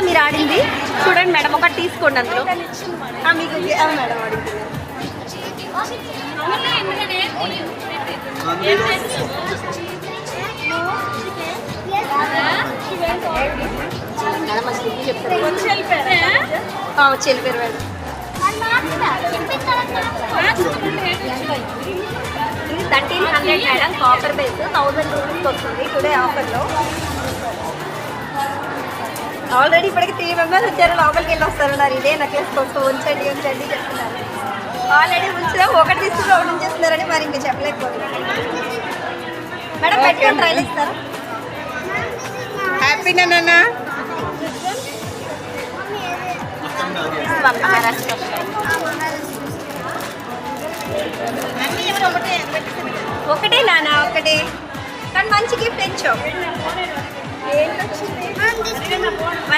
మీరు ఆడింది చూడండి మేడం, ఒకటి తీసుకోండి అందులో. మీకు మేడం ఆడింది. చెల్లిపోయారు మేడం. ఇది 1300 మేడం, కాపర్ బేస్ 1000 రూపీస్కి వస్తుంది టుడే ఆఫర్లో. ఆల్రెడీ ఇప్పటికి 3 మెంబర్స్ వచ్చారు, లోపలికి వెళ్ళి వస్తారన్నారు. ఇదే నెక్లెస్ కోసం ఉంచండి ఉంచండి చెప్తున్నారు. ఆల్రెడీ ఉంచినా ఒకటి తీసుకుని ఒకటి ఉంచేస్తున్నారని మరి ఇంకా చెప్పలేకపోతున్నాను మేడం. పెట్టుకొని ట్రైల్ ఇస్తారా? హ్యాపీ నాన్న. ఒకటే నాన్న, ఒకటే కానీ మంచి గిఫ్ట్ ఇచ్చావు.